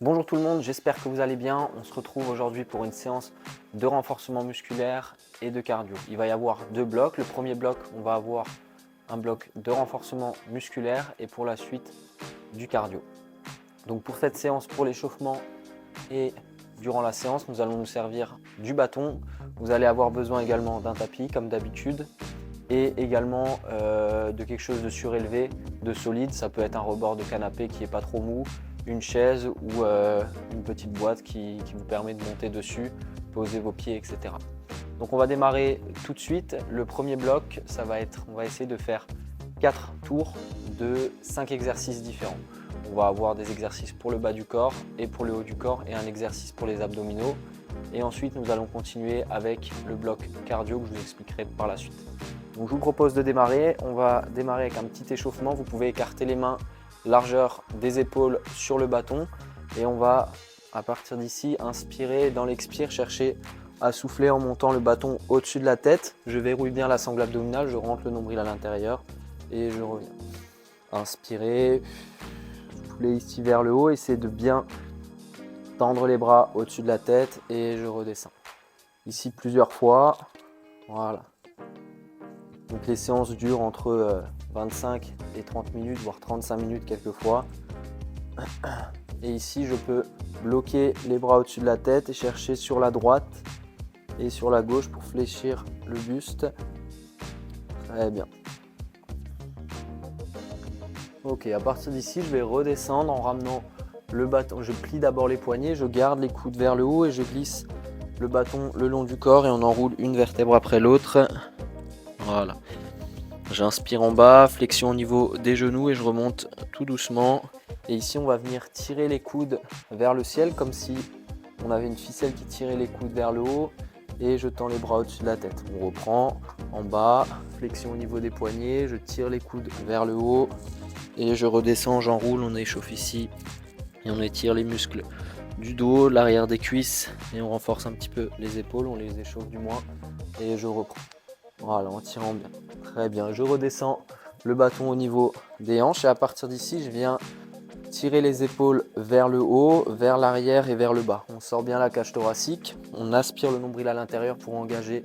Bonjour tout le monde, j'espère que vous allez bien. On se retrouve aujourd'hui pour une séance de renforcement musculaire et de cardio. Il va y avoir deux blocs. Le premier bloc, on va avoir un bloc de renforcement musculaire et pour la suite du cardio. Donc pour cette séance, pour l'échauffement et durant la séance, nous allons nous servir du bâton. Vous allez avoir besoin également d'un tapis comme d'habitude et également de quelque chose de surélevé, de solide. Ça peut être un rebord de canapé qui n'est pas trop mou, une chaise ou une petite boîte qui vous permet de monter dessus, poser vos pieds, etc. Donc on va démarrer tout de suite. Le premier bloc, ça va être, on va essayer de faire 4 tours de 5 exercices différents. On va avoir des exercices pour le bas du corps et pour le haut du corps et un exercice pour les abdominaux. Et ensuite, nous allons continuer avec le bloc cardio que je vous expliquerai par la suite. Donc je vous propose de démarrer. On va démarrer avec un petit échauffement. Vous pouvez écarter les mains largeur des épaules sur le bâton et on va à partir d'ici inspirer, dans l'expire chercher à souffler en montant le bâton au-dessus de la tête. Je verrouille bien la sangle abdominale, je rentre le nombril à l'intérieur et je reviens. Inspirez, soufflez ici vers le haut, essayez de bien tendre les bras au-dessus de la tête et je redescends. Ici plusieurs fois, voilà. Donc les séances durent entre 25 et 30 minutes, voire 35 minutes quelquefois. Et ici, je peux bloquer les bras au-dessus de la tête et chercher sur la droite et sur la gauche pour fléchir le buste. Très bien. Ok, à partir d'ici, je vais redescendre en ramenant le bâton. Je plie d'abord les poignets, je garde les coudes vers le haut et je glisse le bâton le long du corps et on enroule une vertèbre après l'autre. Voilà. J'inspire en bas, flexion au niveau des genoux et je remonte tout doucement. Et ici, on va venir tirer les coudes vers le ciel comme si on avait une ficelle qui tirait les coudes vers le haut. Et je tends les bras au-dessus de la tête. On reprend en bas, flexion au niveau des poignets, je tire les coudes vers le haut. Et je redescends, j'enroule, on échauffe ici. Et on étire les muscles du dos, l'arrière des cuisses. Et on renforce un petit peu les épaules, on les échauffe du moins. Et je reprends. Voilà, en tirant bien. Très bien, je redescends le bâton au niveau des hanches et à partir d'ici, je viens tirer les épaules vers le haut, vers l'arrière et vers le bas. On sort bien la cage thoracique, on aspire le nombril à l'intérieur pour engager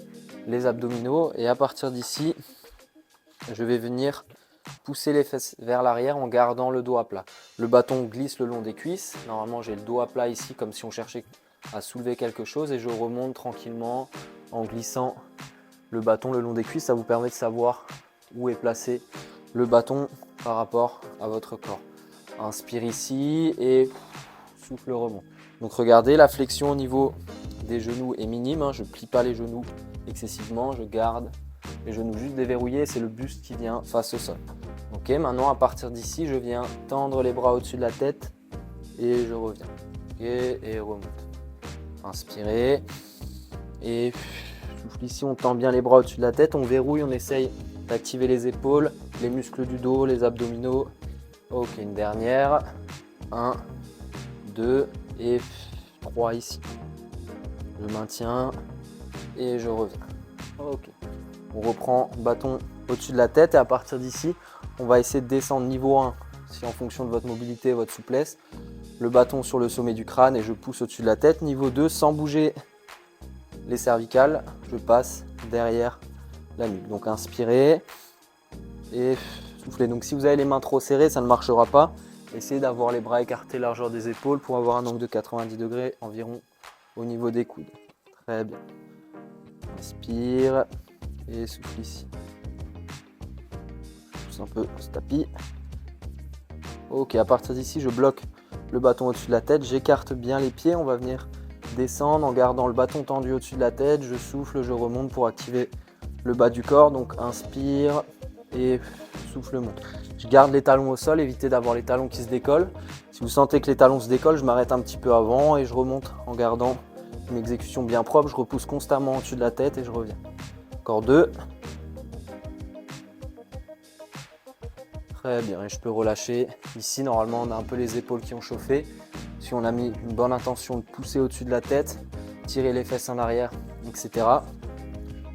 les abdominaux et à partir d'ici, je vais venir pousser les fesses vers l'arrière en gardant le dos à plat. Le bâton glisse le long des cuisses. Normalement, j'ai le dos à plat ici comme si on cherchait à soulever quelque chose et je remonte tranquillement en glissant le bâton le long des cuisses. Ça vous permet de savoir où est placé le bâton par rapport à votre corps. Inspire ici et souffle, remonte. Donc regardez, la flexion au niveau des genoux est minime. Je ne plie pas les genoux excessivement, je garde les genoux juste déverrouillés. C'est le buste qui vient face au sol. Ok, maintenant à partir d'ici, je viens tendre les bras au-dessus de la tête et je reviens. Okay, et remonte. Inspirez et souffle ici, on tend bien les bras au-dessus de la tête, on verrouille, on essaye d'activer les épaules, les muscles du dos, les abdominaux. Ok, une dernière. 1, 2 et 3 ici. Je maintiens et je reviens. Ok. On reprend bâton au-dessus de la tête et à partir d'ici, on va essayer de descendre niveau 1, si en fonction de votre mobilité et votre souplesse, le bâton sur le sommet du crâne et je pousse au-dessus de la tête. Niveau 2, sans bouger les cervicales, je passe derrière la nuque. Donc inspirez et soufflez. Donc si vous avez les mains trop serrées, ça ne marchera pas. Essayez d'avoir les bras écartés largeur des épaules pour avoir un angle de 90 degrés environ au niveau des coudes. Très bien. Inspire et souffle ici. Je pousse un peu ce tapis. Ok, à partir d'ici, je bloque le bâton au-dessus de la tête. J'écarte bien les pieds. On va venir descendre en gardant le bâton tendu au-dessus de la tête. Je souffle, je remonte pour activer le bas du corps. Donc inspire et souffle, monte. Je garde les talons au sol, évitez d'avoir les talons qui se décollent. Si vous sentez que les talons se décollent, je m'arrête un petit peu avant et je remonte en gardant une exécution bien propre. Je repousse constamment au-dessus de la tête et je reviens. Encore 2. Très bien, et je peux relâcher. Ici, normalement, on a un peu les épaules qui ont chauffé. Si on a mis une bonne intention de pousser au-dessus de la tête, tirer les fesses en arrière, etc.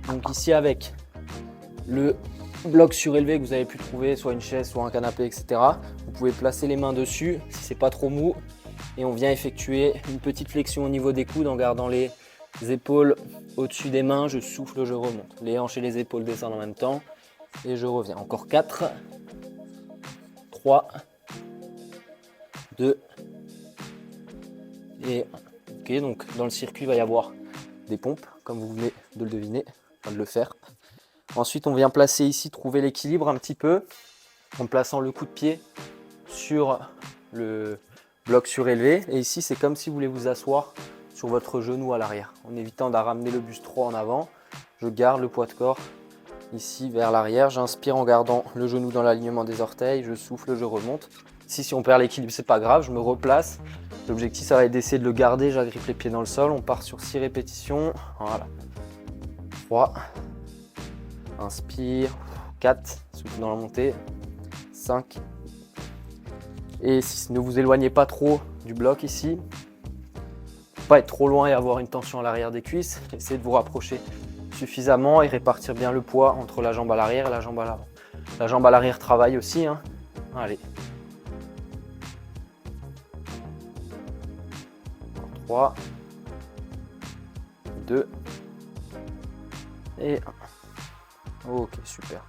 Donc ici, avec le bloc surélevé que vous avez pu trouver, soit une chaise, soit un canapé, etc. Vous pouvez placer les mains dessus si c'est pas trop mou Et on vient effectuer une petite flexion au niveau des coudes en gardant les épaules au-dessus des mains. Je souffle, je remonte. Les hanches et les épaules descendent en même temps. Et je reviens. Encore 4, 3, 2 et 1. Ok, donc dans le circuit, il va y avoir des pompes, comme vous venez de le deviner, enfin de le faire. Ensuite, on vient placer ici, trouver l'équilibre un petit peu, en plaçant le coup de pied sur le bloc surélevé. Et ici, c'est comme si vous voulez vous asseoir sur votre genou à l'arrière, en évitant de ramener le buste trop en avant. Je garde le poids de corps ici vers l'arrière. J'inspire en gardant le genou dans l'alignement des orteils. Je souffle, je remonte. Ici, si on perd l'équilibre, c'est pas grave, je me replace. L'objectif, ça va être d'essayer de le garder. J'agrippe les pieds dans le sol. On part sur 6 répétitions. Voilà. 3. Inspire. 4. Souffle dans la montée. 5. Et si ne vous éloignez pas trop du bloc ici, pas être trop loin et avoir une tension à l'arrière des cuisses. Essayez de vous rapprocher suffisamment et répartir bien le poids entre la jambe à l'arrière et la jambe à l'avant. La jambe à l'arrière travaille aussi. Hein. Allez. 3, 2 et 1. Ok, super.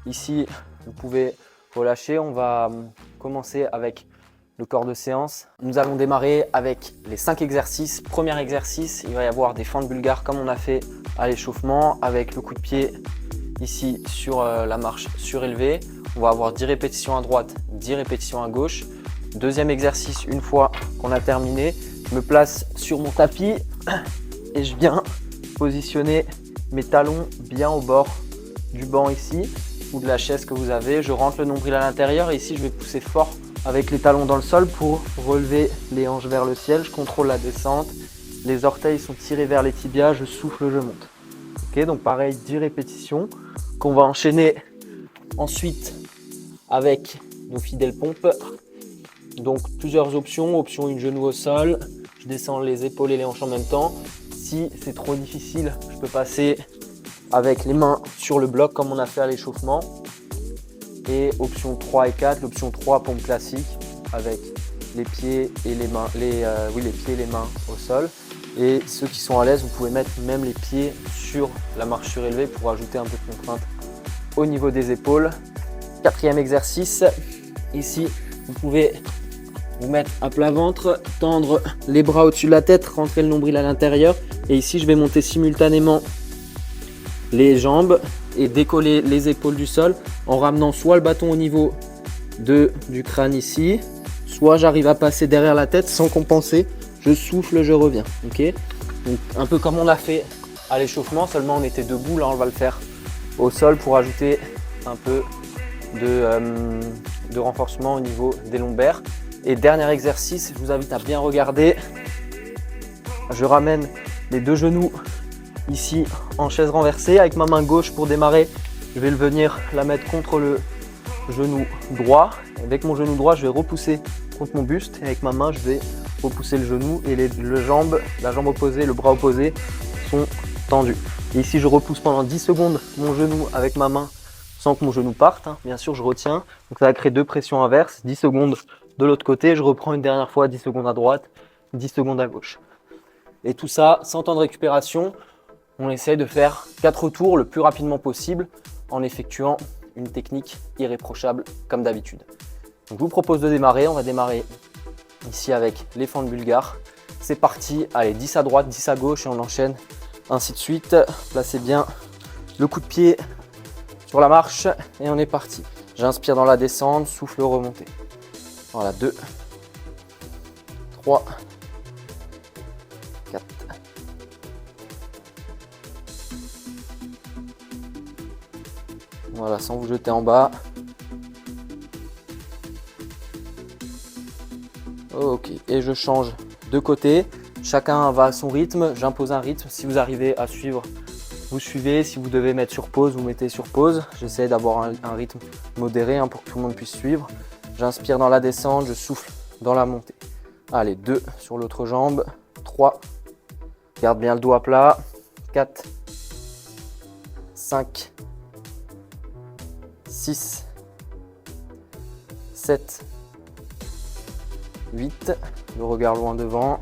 Ici, vous pouvez relâcher. On va commencer avec le corps de séance. Nous allons démarrer avec les 5 exercices. Premier exercice, il va y avoir des fentes bulgares comme on a fait à l'échauffement avec le coup de pied ici sur la marche surélevée. On va avoir 10 répétitions à droite, 10 répétitions à gauche. Deuxième exercice, une fois qu'on a terminé, je me place sur mon tapis et je viens positionner mes talons bien au bord du banc ici ou de la chaise que vous avez. Je rentre le nombril à l'intérieur et ici je vais pousser fort avec les talons dans le sol pour relever les hanches vers le ciel. Je contrôle la descente. Les orteils sont tirés vers les tibias. Je souffle, je monte. Ok, donc pareil, 10 répétitions qu'on va enchaîner ensuite avec nos fidèles pompes. Donc plusieurs options. Option une genou au sol. Je descends les épaules et les hanches en même temps. Si c'est trop difficile, je peux passer avec les mains sur le bloc comme on a fait à l'échauffement. Et option 3 et 4, l'option 3 pompe classique avec les pieds et les mains, les pieds et les mains au sol. Et ceux qui sont à l'aise, vous pouvez mettre même les pieds sur la marche surélevée pour ajouter un peu de contrainte au niveau des épaules. Quatrième exercice, ici vous pouvez vous mettre à plat ventre, tendre les bras au-dessus de la tête, rentrer le nombril à l'intérieur. Et ici je vais monter simultanément les jambes et décoller les épaules du sol en ramenant soit le bâton au niveau du crâne ici, soit j'arrive à passer derrière la tête sans compenser. Je souffle, je reviens. Okay, donc un peu comme on a fait à l'échauffement, seulement on était debout. Là on va le faire au sol pour ajouter un peu de renforcement au niveau des lombaires. Et dernier exercice, je vous invite à bien regarder. Je ramène les deux genoux ici en chaise renversée avec ma main gauche pour démarrer. Je vais venir la mettre contre le genou droit. Avec mon genou droit, je vais repousser contre mon buste et avec ma main, je vais repousser le genou et la jambe opposée, le bras opposé sont tendus. Et ici, je repousse pendant 10 secondes mon genou avec ma main sans que mon genou parte. Bien sûr, je retiens. Donc ça va créer deux pressions inverses. 10 secondes de l'autre côté. Je reprends une dernière fois, 10 secondes à droite, 10 secondes à gauche. Et tout ça sans temps de récupération. On essaye de faire 4 tours le plus rapidement possible en effectuant une technique irréprochable comme d'habitude. Donc je vous propose de démarrer. On va démarrer ici avec les fentes bulgares. C'est parti. Allez, 10 à droite, 10 à gauche et on enchaîne ainsi de suite. Placez bien le coup de pied sur la marche et on est parti. J'inspire dans la descente, souffle remonter. Voilà, 2, 3, 4. Voilà, sans vous jeter en bas. Ok, et je change de côté. Chacun va à son rythme. J'impose un rythme. Si vous arrivez à suivre, vous suivez. Si vous devez mettre sur pause, vous mettez sur pause. J'essaie d'avoir un rythme modéré pour que tout le monde puisse suivre. J'inspire dans la descente, je souffle dans la montée. Allez, 2 sur l'autre jambe. 3. Garde bien le dos à plat. 4. 5. 6. 7. 8, le regard loin devant,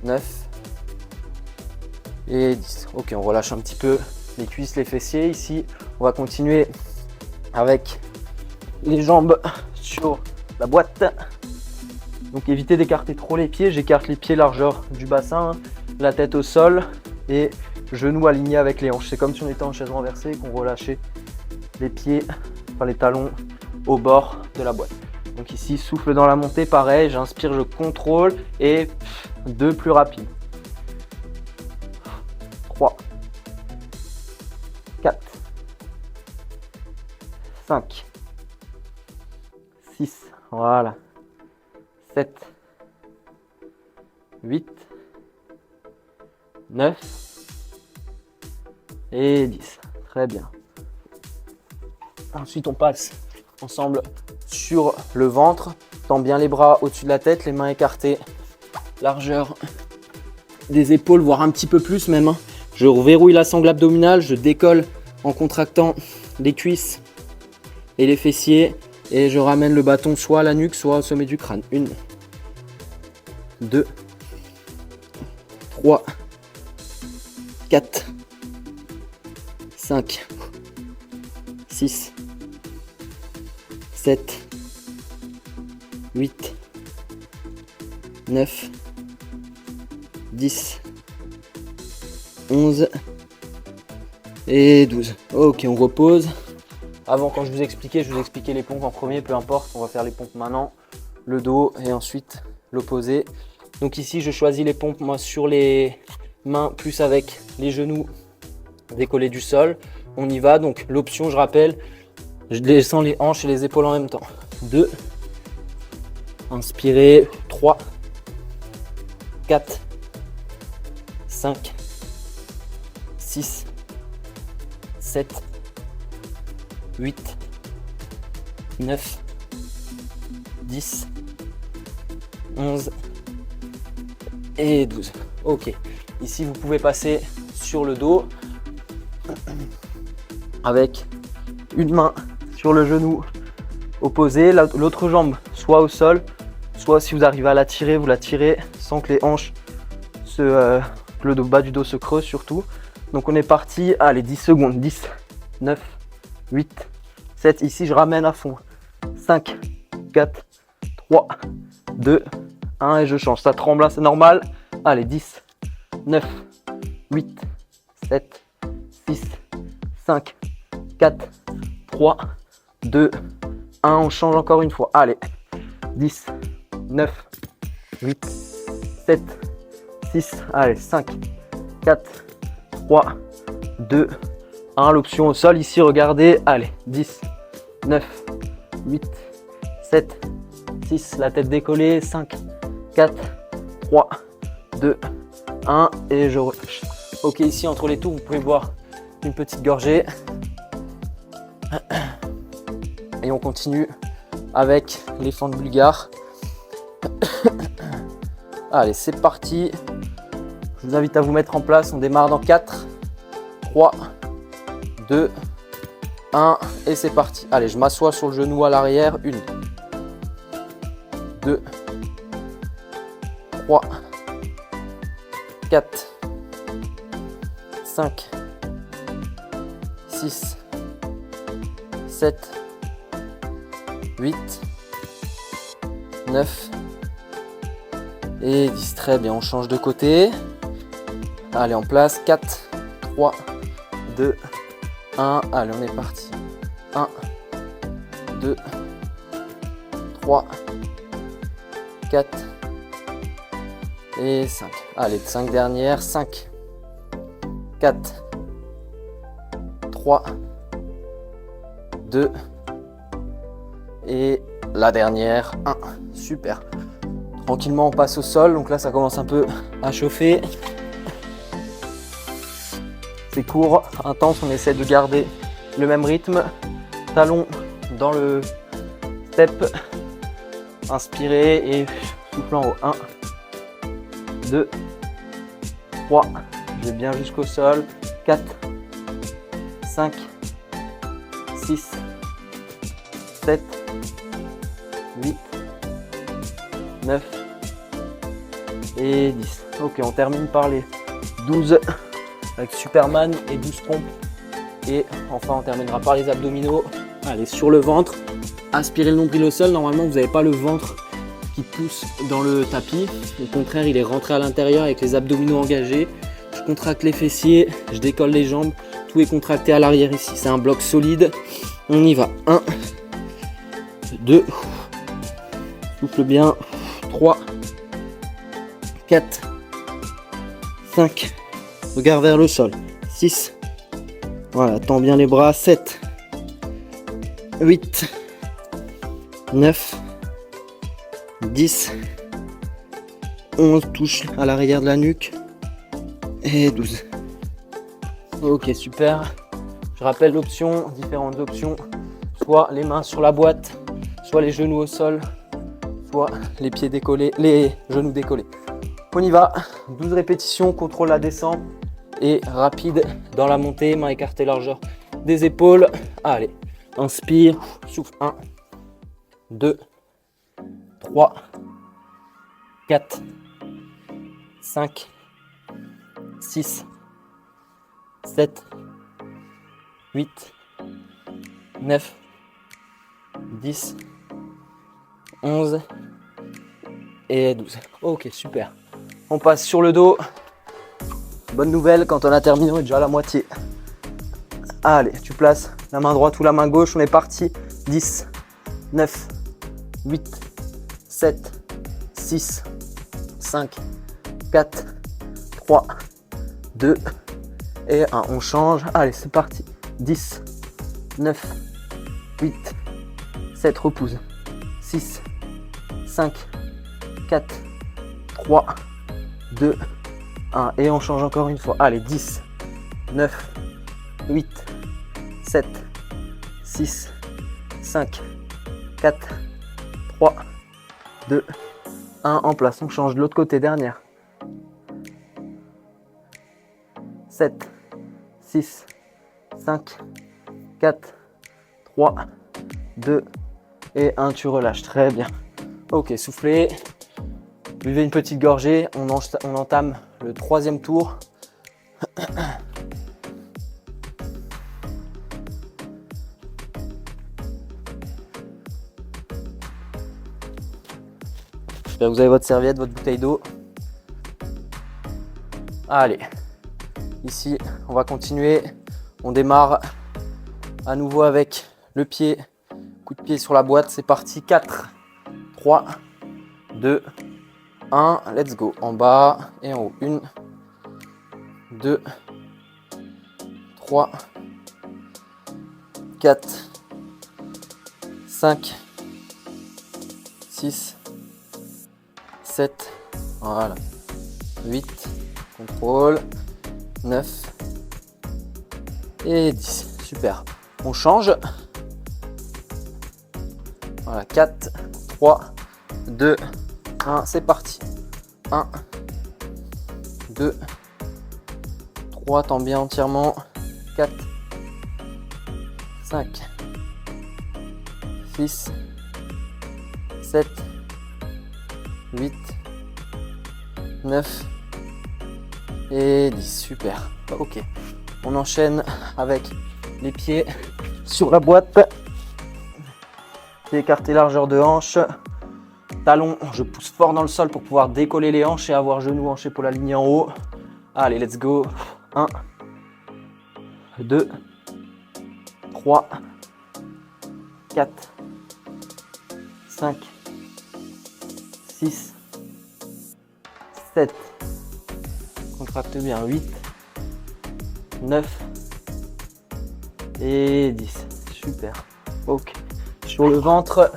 9 et 10. Ok, on relâche un petit peu les cuisses, les fessiers. Ici, on va continuer avec les jambes sur la boîte. Donc évitez d'écarter trop les pieds. J'écarte les pieds largeur du bassin, la tête au sol et genoux alignés avec les hanches. C'est comme si on était en chaise renversée et qu'on relâchait les pieds, enfin les talons au bord de la boîte. Donc ici, souffle dans la montée, pareil, j'inspire, je contrôle et 2 plus rapides. 3, 4, 5, 6, voilà, 7, 8, 9 et 10. Très bien. Ensuite, on passe ensemble sur le ventre. Tends bien les bras au-dessus de la tête, les mains écartées, largeur des épaules, voire un petit peu plus même. Je verrouille la sangle abdominale, je décolle en contractant les cuisses et les fessiers et je ramène le bâton soit à la nuque, soit au sommet du crâne. 1, 2, 3, 4, 5, 6, 7, 8, 9, 10, 11 et 12. Ok, on repose. Avant, quand je vous expliquais les pompes en premier, peu importe, on va faire les pompes maintenant. Le dos et ensuite l'opposé. Donc ici, je choisis les pompes moi sur les mains, plus avec les genoux décollés du sol. On y va, donc l'option, je rappelle, je descends les hanches et les épaules en même temps. 2, inspirez, 3, 4, 5, 6, 7, 8, 9, 10, 11 et 12. Ok, ici vous pouvez passer sur le dos avec une main sur le genou opposé, l'autre jambe soit au sol, soit si vous arrivez à la tirer, vous la tirez sans que les hanches que le bas du dos se creuse surtout. Donc on est parti, allez 10 secondes, 10, 9, 8, 7, ici je ramène à fond, 5, 4, 3, 2, 1 et je change, ça tremble, c'est normal. Allez 10, 9, 8, 7, 6, 5, 4, 3, 2, 1, on change encore une fois, allez 10, 9, 8, 7, 6, allez 5, 4, 3, 2, 1, l'option au sol ici, regardez, allez 10, 9, 8, 7, 6, la tête décollée, 5, 4, 3, 2, 1 et je relâche. Ok, ici entre les tours, vous pouvez boire une petite gorgée. Et on continue avec les fentes bulgares. Allez, c'est parti. Je vous invite à vous mettre en place. On démarre dans 4, 3, 2, 1 et c'est parti. Allez, je m'assois sur le genou à l'arrière. 1, 2, 3, 4, 5, 6, 7, 8, 9 et 10. Très bien, on change de côté. Allez, en place. 4, 3, 2, 1. Allez, on est parti. 1, 2, 3, 4 et 5. Allez, 5 dernières. 5, 4, 3, 2 et la dernière 1. Super. Tranquillement, on passe au sol. Donc là, ça commence un peu à chauffer. C'est court, intense. On essaie de garder le même rythme. Talons dans le step. Inspirez et souffle en haut. 1, 2, 3. Je vais bien jusqu'au sol. 4, 5, 6, 7, 8, 9 et 10. Ok, on termine par les 12 avec Superman et 12 pompes. Et enfin, on terminera par les abdominaux. Allez, sur le ventre, aspirez le nombril au sol. Normalement, vous n'avez pas le ventre qui pousse dans le tapis. Au contraire, il est rentré à l'intérieur avec les abdominaux engagés. Je contracte les fessiers, je décolle les jambes. Tout est contracté à l'arrière ici. C'est un bloc solide. On y va. 1, 2, souffle bien. 3, 4, 5, regard vers le sol. 6, voilà, tends bien les bras. 7, 8, 9, 10, 11, touche à l'arrière de la nuque. Et 12. Ok, super. Je rappelle l'option, différentes options. Soit les mains sur la boîte, soit les genoux au sol, soit les pieds décollés, les genoux décollés. On y va. 12 répétitions, contrôle la descente et rapide dans la montée, main écartée largeur des épaules. Allez, inspire, souffle. 1, 2, 3, 4, 5, 6, 7, 8, 9, 10, 11 et 12. Ok, super. On passe sur le dos. Bonne nouvelle, quand on a terminé, on est déjà à la moitié. Allez, tu places la main droite ou la main gauche. On est parti. 10, 9, 8, 7, 6, 5, 4, 3, 2 et 1. On change. Allez, c'est parti. 10, 9, 8, 7, repousse. 6, 5, 4, 3, 2, 1. Et on change encore une fois. Allez, 10, 9, 8, 7, 6, 5, 4, 3, 2, 1. En place. On change de l'autre côté. Dernière. 7, 6, 5, 4, 3, 2 et 1. Tu relâches. Très bien. Ok, soufflez. Buvez une petite gorgée. On entame le troisième tour. J'espère que vous avez votre serviette, votre bouteille d'eau. Allez. Ici, on va continuer. On démarre à nouveau avec le pied. Coup de pied sur la boîte. C'est parti. 4, 3, 2, 1. Let's go. En bas et en haut. 1, 2, 3, 4, 5, 6, 7. Voilà. 8. Contrôle. 9 et 10. Super. On change. Voilà. 4, 3, 2, 1. C'est parti. 1, 2, 3. Tends bien entièrement. 4, 5, 6, 7, 8, 9 et 10. Super. Ok. On enchaîne avec les pieds sur la boîte. Pieds écartés, largeur de hanche. Talon, je pousse fort dans le sol pour pouvoir décoller les hanches et avoir genou, hanche, épaule alignée en haut. Allez, let's go. 1, 2, 3, 4, 5, 6, 7. Contracte bien. 8, 9 et 10. Super. Ok. Sur le ventre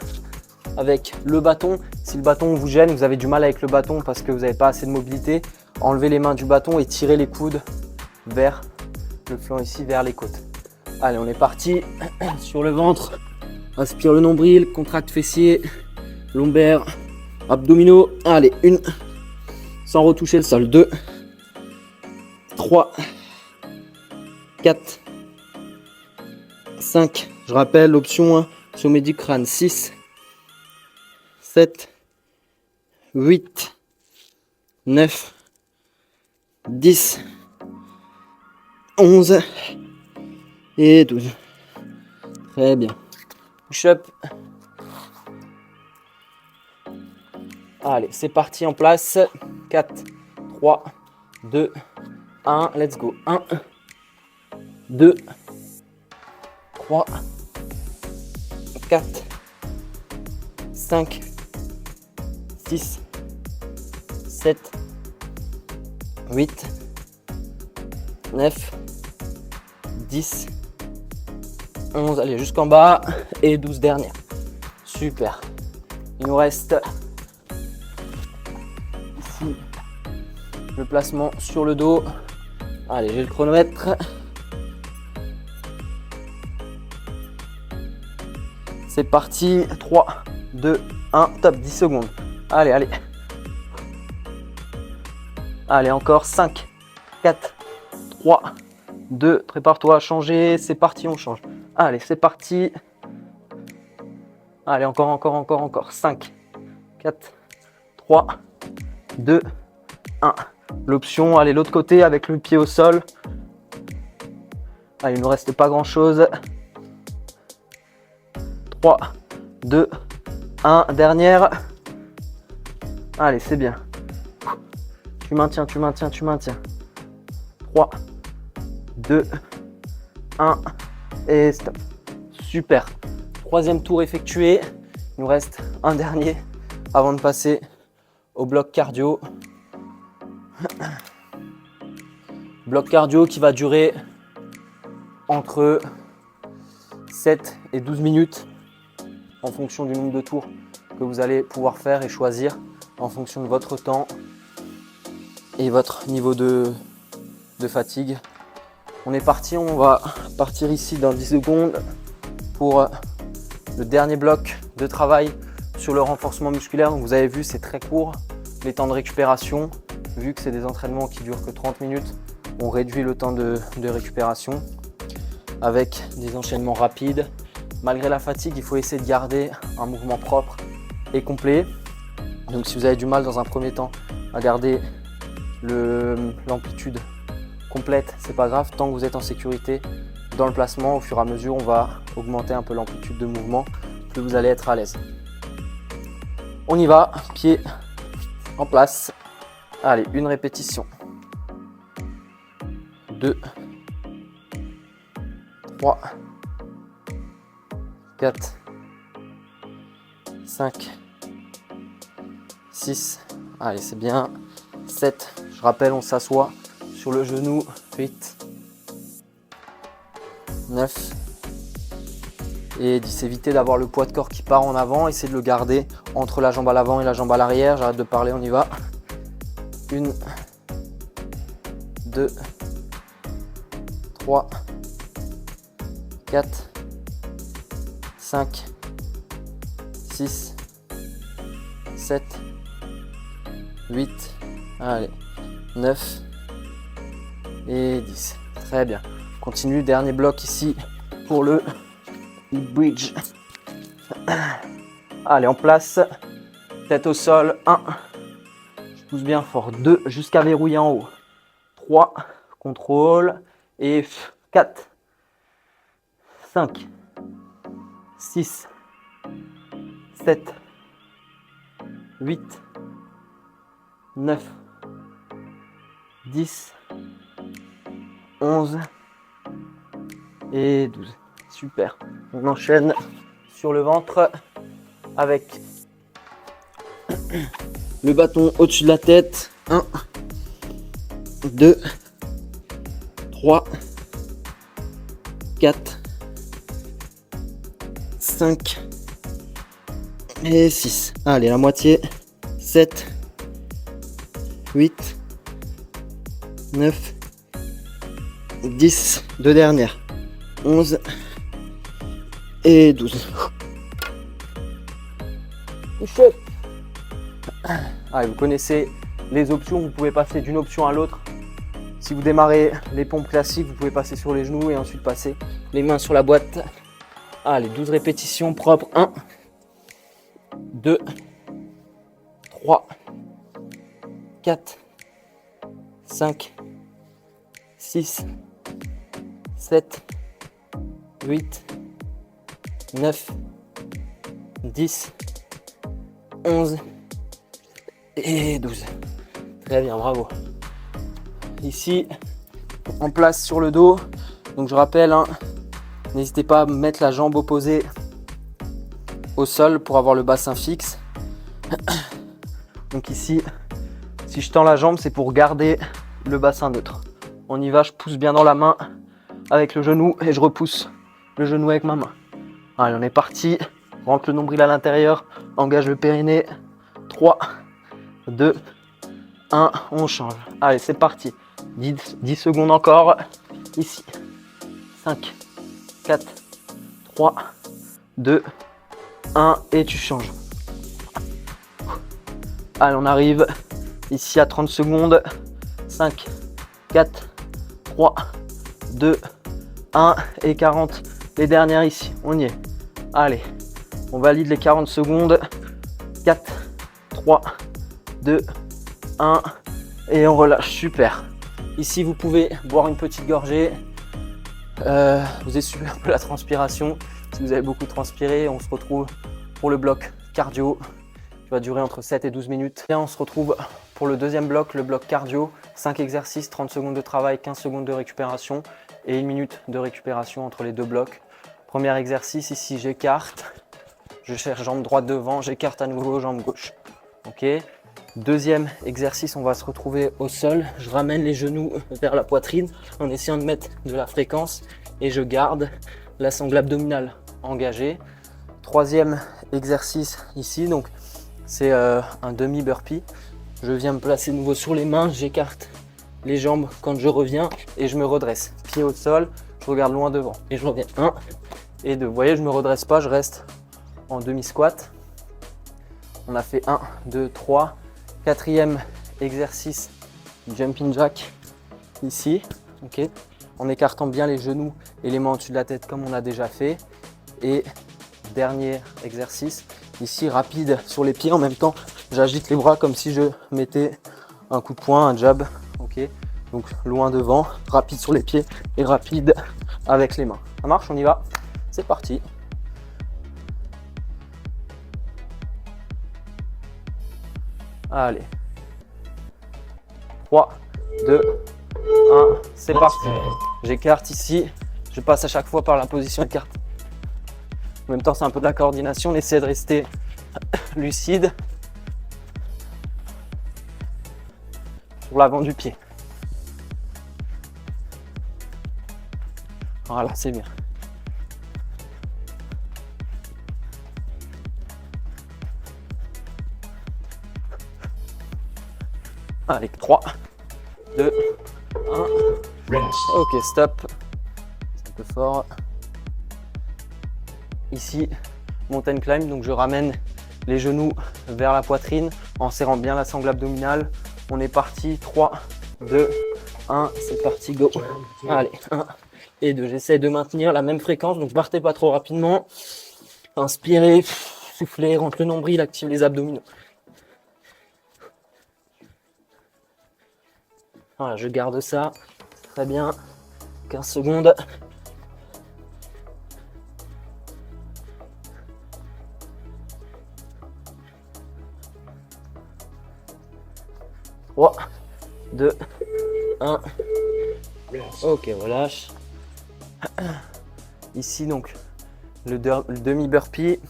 avec le bâton. Si le bâton vous gêne, vous avez du mal avec le bâton parce que vous n'avez pas assez de mobilité, enlevez les mains du bâton et tirez les coudes vers le flanc ici, vers les côtes. Allez, on est parti. Sur le ventre. Aspire le nombril, contracte fessier, lombaire, abdominaux. Allez, 1. Sans retoucher le sol. 2. 3, 4, 5, je rappelle l'option sommet du crâne. 6, 7, 8, 9, 10, 11 et 12. Très bien. Push-up. Allez, c'est parti, en place. 4, 3, 2, 1. Let's go. 1, 2, 3, 4, 5, 6, 7, 8, 9, 10, 11, allez jusqu'en bas, et 12 dernières. Super. Il nous reste ici le placement sur le dos. Allez, j'ai le chronomètre. C'est parti. 3, 2, 1, top, 10 secondes. Allez, allez. Allez, encore 5, 4, 3, 2, prépare-toi à changer. C'est parti, on change. Allez, c'est parti. Allez, encore. 5, 4, 3, 2, 1. L'option, allez, l'autre côté avec le pied au sol. Allez, il ne nous reste pas grand-chose. 3, 2, 1. Dernière. Allez, c'est bien. Tu maintiens. 3, 2, 1 et stop. Super. Troisième tour effectué. Il nous reste un dernier avant de passer au bloc cardio. Bloc cardio qui va durer entre 7 et 12 minutes en fonction du nombre de tours que vous allez pouvoir faire et choisir en fonction de votre temps et votre niveau de fatigue. On est parti, on va partir ici dans 10 secondes pour le dernier bloc de travail sur le renforcement musculaire. Donc vous avez vu, c'est très court, les temps de récupération. Vu que c'est des entraînements qui durent que 30 minutes, on réduit le temps de récupération avec des enchaînements rapides. Malgré la fatigue, il faut essayer de garder un mouvement propre et complet. Donc si vous avez du mal dans un premier temps à garder l'amplitude complète, c'est pas grave, tant que vous êtes en sécurité dans le placement. Au fur et à mesure, on va augmenter un peu l'amplitude de mouvement, plus vous allez être à l'aise. On y va, pied en place. Allez, une répétition. 2, 3, 4, 5, 6, allez, c'est bien. 7, je rappelle, on s'assoit sur le genou. 8, 9 et 10. Évitez d'avoir le poids de corps qui part en avant. Essayez de le garder entre la jambe à l'avant et la jambe à l'arrière. J'arrête de parler, on y va. 1, 2, 3, 4, 5, 6, 7, 8, allez, 9 et 10. Très bien. On continue, dernier bloc ici pour le bridge. Allez, en place, tête au sol. 1, je pousse bien fort. 2, jusqu'à verrouiller en haut. 3, contrôle. Et 4, 5, 6, 7, 8, 9, 10, 11 et 12. Super. On enchaîne sur le ventre avec le bâton au-dessus de la tête. 1, 2, 3, 4, 5 et 6. Allez, la moitié. 7, 8, 9, 10. Deux dernières. 11 et 12. Allez, vous connaissez les options. Vous pouvez passer d'une option à l'autre. Si vous démarrez les pompes classiques, vous pouvez passer sur les genoux et ensuite passer les mains sur la boîte. Allez, 12 répétitions propres. 1, 2, 3, 4, 5, 6, 7, 8, 9, 10, 11 et 12. Très bien, bravo. Ici, en place sur le dos. Donc je rappelle, hein, n'hésitez pas à mettre la jambe opposée au sol pour avoir le bassin fixe. Donc ici, si je tends la jambe, c'est pour garder le bassin neutre. On y va, je pousse bien dans la main avec le genou et je repousse le genou avec ma main. Allez, on est parti. Rentre le nombril à l'intérieur, engage le périnée. 3, 2, 1, on change. Allez, c'est parti. 10 secondes encore. Ici. 5, 4, 3, 2, 1 et tu changes. Allez, on arrive ici à 30 secondes. 5, 4, 3, 2, 1 et 40. Les dernières ici, on y est. Allez, on valide les 40 secondes. 4, 3, 2, 1 et on relâche. Super. Ici, vous pouvez boire une petite gorgée. Vous essuyez un peu la transpiration. Si vous avez beaucoup transpiré, on se retrouve pour le bloc cardio qui va durer entre 7 et 12 minutes. Et on se retrouve pour le deuxième bloc, le bloc cardio. 5 exercices, 30 secondes de travail, 15 secondes de récupération et 1 minute de récupération entre les deux blocs. Premier exercice, ici j'écarte. Je cherche jambe droite devant, j'écarte à nouveau jambe gauche. Ok. Deuxième exercice, on va se retrouver au sol. Je ramène les genoux vers la poitrine en essayant de mettre de la fréquence et je garde la sangle abdominale engagée. Troisième exercice ici, donc c'est un demi burpee. Je viens me placer de nouveau sur les mains, j'écarte les jambes quand je reviens et je me redresse. Pied au sol, je regarde loin devant et je reviens. 1 et 2. Vous voyez, je ne me redresse pas, je reste en demi squat. On a fait 1, 2, 3. Quatrième exercice, jumping jack ici, ok, en écartant bien les genoux et les mains au-dessus de la tête comme on a déjà fait. Et dernier exercice, ici rapide sur les pieds en même temps, j'agite les bras comme si je mettais un coup de poing, un jab, ok. Donc loin devant, rapide sur les pieds et rapide avec les mains. Ça marche, on y va, c'est parti. Allez, 3, 2, 1, c'est parti. J'écarte ici, je passe à chaque fois par la position écarte. En même temps, c'est un peu de la coordination, on essaie de rester lucide sur l'avant du pied. Voilà, c'est bien. Allez, 3, 2, 1. Ok, stop. C'est un peu fort. Ici, mountain climb, donc je ramène les genoux vers la poitrine en serrant bien la sangle abdominale. On est parti, 3, 2, 1, c'est parti, go. Allez, 1 et 2. J'essaie de maintenir la même fréquence, donc partez pas trop rapidement. Inspirez, soufflez, rentre le nombril, active les abdominaux. Voilà, je garde ça, très bien, 15 secondes. Trois, 2, 1. Ok, relâche. Ici, donc, le demi burpee.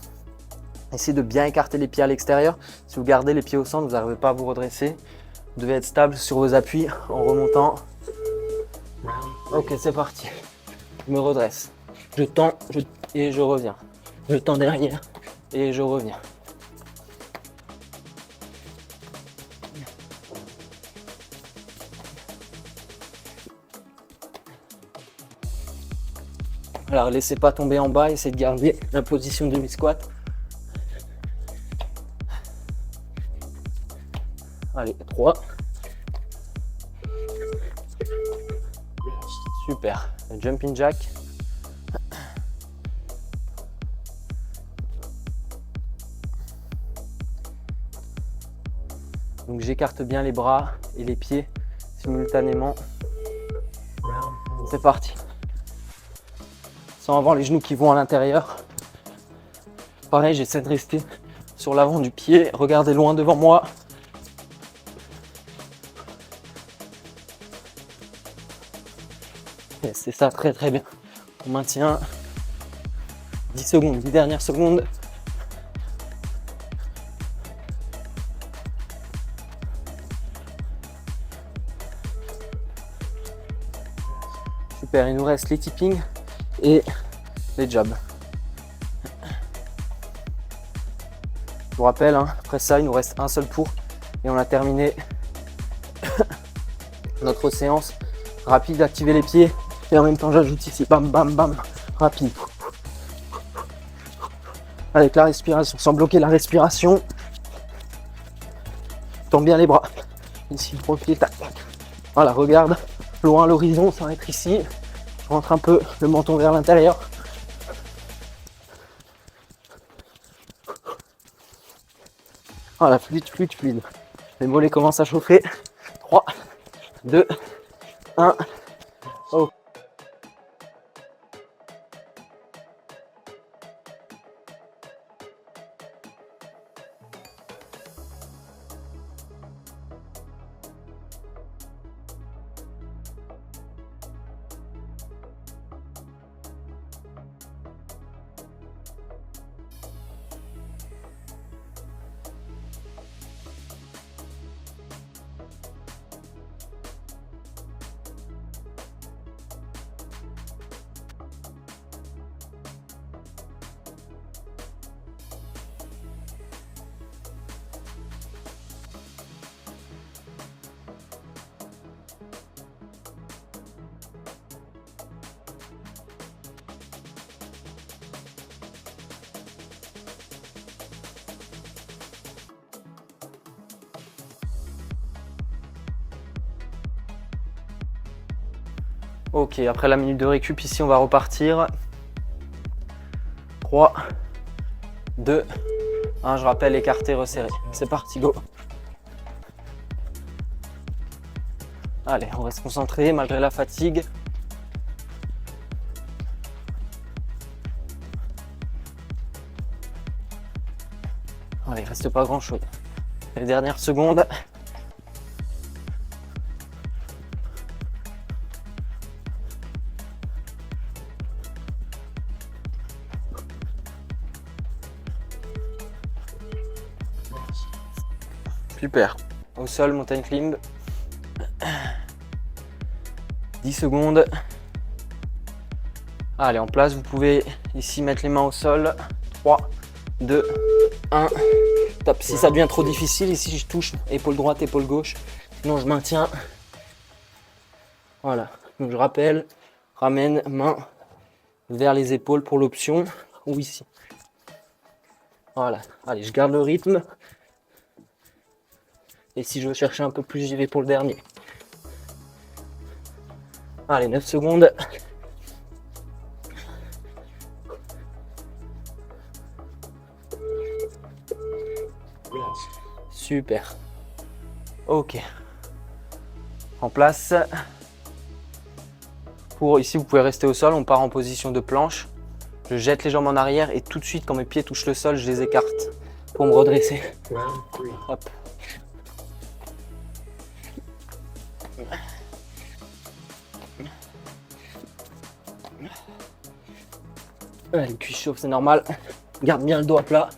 Essayez de bien écarter les pieds à l'extérieur. Si vous gardez les pieds au centre, vous n'arrivez pas à vous redresser. Vous devez être stable sur vos appuis en remontant. Ok, c'est parti. Je me redresse. Je tends et je reviens. Je tends derrière et je reviens. Alors, laissez pas tomber en bas, essayez de garder la position demi-squat. Allez, 3. Super. Jumping jack. Donc j'écarte bien les bras et les pieds simultanément. C'est parti. Sans avoir les genoux qui vont à l'intérieur. Pareil, j'essaie de rester sur l'avant du pied. Regardez loin devant moi. Et c'est ça, très très bien. On maintient 10 secondes, 10 dernières secondes. Super, il nous reste les tippings et les jabs. Je vous rappelle, hein, après ça, il nous reste un seul tour et on a terminé notre séance rapide. Activer les pieds et en même temps, j'ajoute ici, bam, bam, bam, rapide. Avec la respiration, sans bloquer la respiration. Tends bien les bras. Ici, profil, tac, tac. Voilà, regarde, loin à l'horizon, ça va être ici. Je rentre un peu le menton vers l'intérieur. Voilà, fluide, fluide, fluide. Les mollets commencent à chauffer. 3, 2, 1. Oh. Ok, après la minute de récup, ici on va repartir. 3, 2, 1, je rappelle, écarté, resserré. C'est parti, go. Allez, on reste concentré malgré la fatigue. Allez, il reste pas grand chose. Les dernières secondes. Super. Au sol, mountain climb. 10 secondes. Allez, en place, vous pouvez ici mettre les mains au sol. 3, 2, 1. Top. Si ça devient trop difficile, ici je touche épaule droite, épaule gauche. Sinon, je maintiens. Voilà. Donc, je rappelle, ramène main vers les épaules pour l'option ou ici. Voilà. Allez, je garde le rythme. Et si je veux chercher un peu plus, j'y vais pour le dernier. Allez, 9 secondes. Super. Ok. En place. Pour ici, vous pouvez rester au sol. On part en position de planche. Je jette les jambes en arrière et tout de suite, quand mes pieds touchent le sol, je les écarte pour me redresser. Hop. Le cuisse chauffe, c'est normal. Garde bien le dos à plat.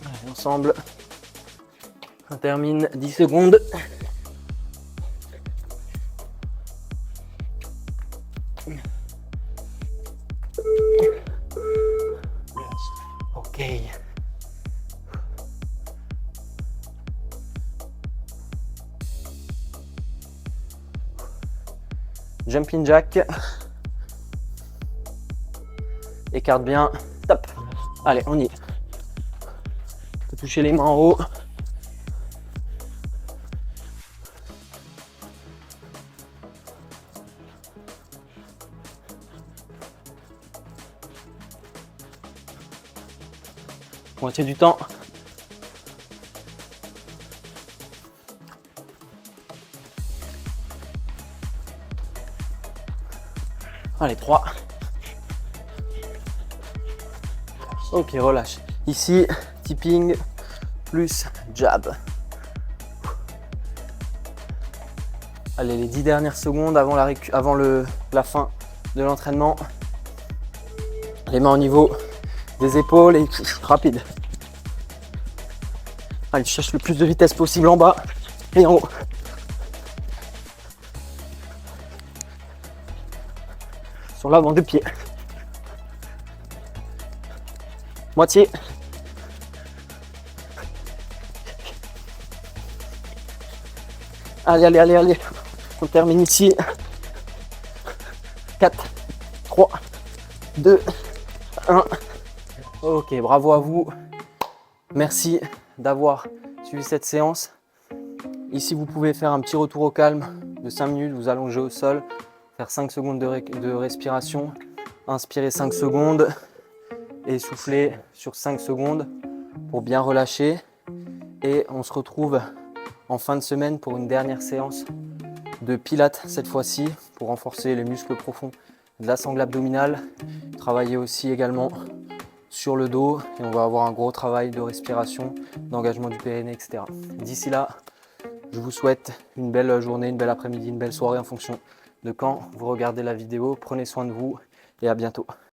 Allez, ensemble. On termine 10 secondes. Ok. Jumping jack. Écarte bien. Top. Allez, on y est. On peut toucher les mains en haut. Moitié du temps. Allez, 3. Ok, relâche. Ici, tipping plus jab. Allez, les 10 dernières secondes avant la fin de l'entraînement. Les mains au niveau des épaules et rapide. Allez, je cherche le plus de vitesse possible en bas et en haut. Sur l'avant de pied. Moitié. Allez, allez, allez, allez. On termine ici. 4, 3, 2, 1. Ok, bravo à vous. Merci d'avoir suivi cette séance. Ici, vous pouvez faire un petit retour au calme de 5 minutes, vous allongez au sol, faire 5 secondes de respiration, inspirer 5 secondes et souffler sur 5 secondes pour bien relâcher. Et on se retrouve en fin de semaine pour une dernière séance de pilates cette fois-ci pour renforcer les muscles profonds de la sangle abdominale, travailler aussi également sur le dos et on va avoir un gros travail de respiration, d'engagement du périnée, etc. D'ici là, je vous souhaite une belle journée, une belle après-midi, une belle soirée en fonction de quand vous regardez la vidéo. Prenez soin de vous et à bientôt.